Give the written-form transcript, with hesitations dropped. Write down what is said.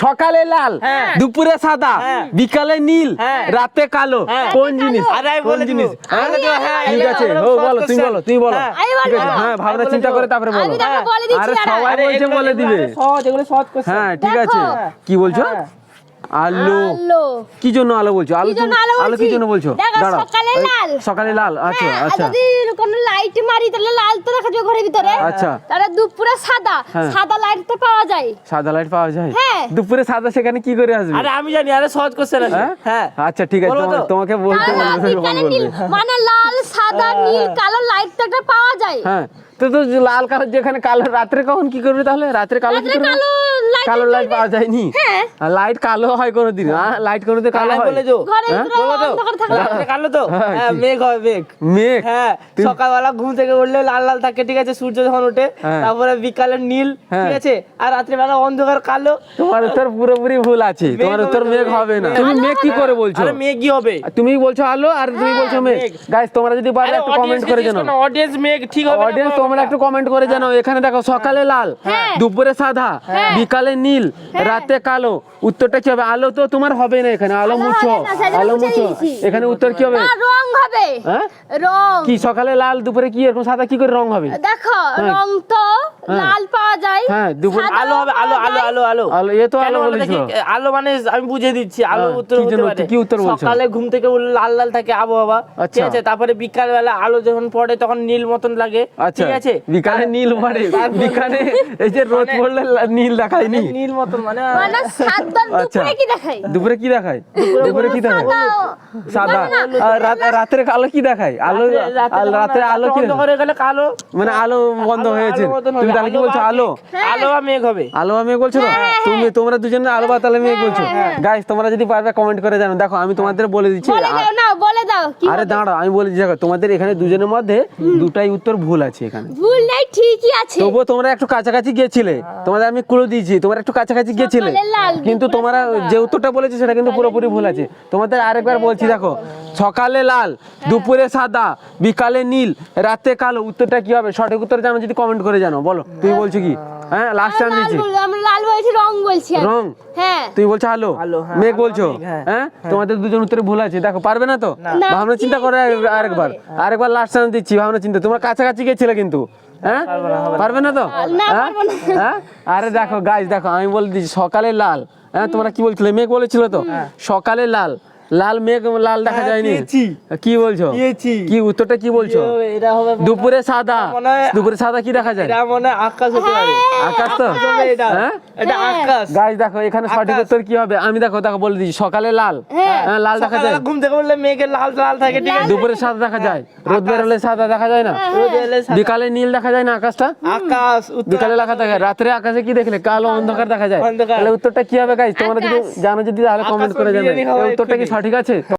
সকালে লাল, দুপুরে সাদা, বিকালে নীল, রাতে কালো, কোন জিনিস? কোন জিনিস? ঠিক আছে, ও বলো, তুমি বলো, তুমি বলো। ঠিক আছে, হ্যাঁ, ভাবনা চিন্তা করে তারপরে বলো। আরে সবাই বলছে বলে দিবে। হ্যাঁ, ঠিক আছে। কি বলছো? আলো। কি জন্য আলো বলছো? আলো কি জন্য বলছো? দাঁড়াও, সকালে লাল। আচ্ছা আচ্ছা, যদি কোন লাইট মারি তাহলে লাল তো দেখা যাবে ঘরের ভিতরে। আচ্ছা, তাহলে দুপুরে সাদা, সাদা লাইট তো পাওয়া যায়। সাদা লাইট পাওয়া যায় দুপুরে, সাদা সেখানে কি করে আসবে? আরে আমি জানি, আরে সহজ কোশ্চেন আছে। হ্যাঁ আচ্ছা ঠিক আছে, তোমাকে বলতে বলবে। মানে লাল সাদা নীল কালো লাইট তো একটা পাওয়া যায়। হ্যাঁ, তো লাল কালার যেখানে কালো, রাত্রে কখন কি করবে তাহলে? রাত্রে কালো কি করবে? কালো লাইট পাওয়া যায়নি। লাইট কালো হয় কোনোদিন? লাইট কোনোদিন কালো হয়? বলে দাও, ঘরের ভিতরে অন্ধকার থাকে। কালো তো? হ্যাঁ, মেঘ হয়, মেঘ। মেঘ? হ্যাঁ, সকালবেলা ঘুম থেকে উঠলে লাল লাল থাকে, ঠিক আছে, সূর্য যখন ওঠে। তারপরে বিকালে নীল, ঠিক আছে, আর রাত্রিবেলা অন্ধকার কালো। তোমার উত্তর পুরোপুরি ভুল আছে, তোমার উত্তর মেঘ হবে না। তুমি মেঘ কি করে বলছো? আরে মেঘ কি হবে? তুমি বলছো আলো আর তুমি বলছো মেঘ। গাইস, তোমরা যদি পারো একটু কমেন্ট করে জানাও। অডিয়েন্স মেঘ ঠিক হবে না? অডিয়েন্স তোমরা একটু কমেন্ট করে জানাও। এখানে দেখো, সকালে লাল, দুপুরে সাদা, বিকালে নীল, রাতে কালো। উত্তরটা কি হবে? আলো তো তোমার হবে না এখানে, আলো মুছো, আলো মুছো। এখানে উত্তর কি হবে? রং হবে। হ্যাঁ, রং কি সকালে লাল দুপুরে কি এরকম সাদা কি করে রং হবে? দেখো, রং তো লাল পাওয়া যায়। হ্যাঁ, দুপুরে আলো হবে, আলো আলো আলো আলো আলো। এ তো আলো কেন বলো বলেছো। দেখি? আলো মানে আমি বুঝিয়ে দিচ্ছি, আলো উত্তর কি হতে জন্য? পারে। কি উত্তর বলছো? সকালে ঘুম থেকে উঠলে লাল লাল থাকে আবহাওয়া, ঠিক আছে, তারপরে বিকাল বেলা আলো যখন পড়ে তখন নীল মতন লাগে, ঠিক আছে। বিকালে নীল পড়ে, বিকালে এই যে রোদ পড়লে নীল দেখায়নি, নীল মতন মানে মানে সাদা দুপুরে কি দেখায়? দুপুরে কি দেখায়? দুপুরে কি দেখায়? সাদা। আর রাতের আলো কি দেখায়? আলো, রাতের আলো কি অন্ধকার হয়ে গেলে কালো, মানে আলো বন্ধ হয়েছে। তুমি তাহলে কি বলছো? আলো, আলো আর মেঘ হবে। আলো আর মেঘ বলছো তো? তোমরা দুজনে আলো বা তাহলে মেঘ বলছো। গাইস, তোমরা যদি পারবে কমেন্ট করে জানো। দেখো, আমি তোমাদের বলে দিচ্ছি। বলে দাও না, বলে দাও কি আরে দাঁড়াও, আমি বলে দিচ্ছি। দেখো, তোমাদের এখানে দুজনের মধ্যে দুটাই উত্তর ভুল আছে এখানে। ভুল নাই, ঠিকই আছে। তবুও তোমরা একটু কাছাকাছি গিয়েছিলে। তোমাদের আমি ক্লু দিয়েছি, তোমরা একটু কাছাকাছি গিয়েছিলে, কিন্তু তোমরা যে উত্তরটা বলেছো সেটা কিন্তু পুরোপুরি ভুল আছে। তোমাদের আরেকবার বলছি, দেখো, সকালে লাল, দুপুরে সাদা, বিকালে নীল, রাতে কালো। উত্তরটা কি হবে? সঠিক উত্তর জানো যদি কমেন্ট করে জানো। বলো, তুমি বলছো কি? হ্যাঁ, লাস্ট টাইম দিচ্ছি। আমরা লাল বলছি, রং বলছি। রং? হ্যাঁ। তুমি বলছো আলো, মেঘ বলছো। হ্যাঁ, তোমাদের দুজন উত্তরে ভুল আছে। দেখো, পারবে না তো? ভাবনা চিন্তা করে আরেকবার লাস্ট টাইম দিচ্ছি, ভাবনা চিন্তা। তোমরা কাছাকাছি গেছিলে কিন্তু। হ্যাঁ, পারবে না তো? হ্যাঁ, আরে দেখো গাইস, দেখো, আমি বলে দিচ্ছি, সকালে লাল। হ্যাঁ, তোমরা কি বলছিলে? মেঘ বলেছিল তো? সকালে লাল, লাল মেঘ, লাল দেখা যায়নি। কি বলছো? কি উত্তরটা কি বলছো? এটা হবে দুপুরে সাদা। দুপুরে সাদা কি দেখা যায়? এটা মনে হয় আকাশ হতে পারে। আকাশ তো? হ্যাঁ, এটা আকাশ। গাইস দেখো, এখানে সঠিক উত্তর কি হবে? আমি দেখো বলে দিচ্ছি, সকালে লাল, হ্যাঁ, লাল দেখা যায়। ঘুম থেকে উঠলে মেঘে লাল লাল থাকে, ঠিক আছে। দুপুরে সাদা দেখা যায়, রোদ বেরোলে সাদা দেখা যায় না। বিকালে নীল দেখা যায় না আকাশটা? আকাশ বিকালে লেখা থাকে। রাত্রে আকাশে কি দেখলে? কালো অন্ধকার দেখা যায়। অন্ধকার। তাহলে উত্তরটা কি হবে গাইস? তোমরা যদি জানো যদি তাহলে কমেন্ট করে জানাও। এই উত্তরটা কি সঠিক আছে?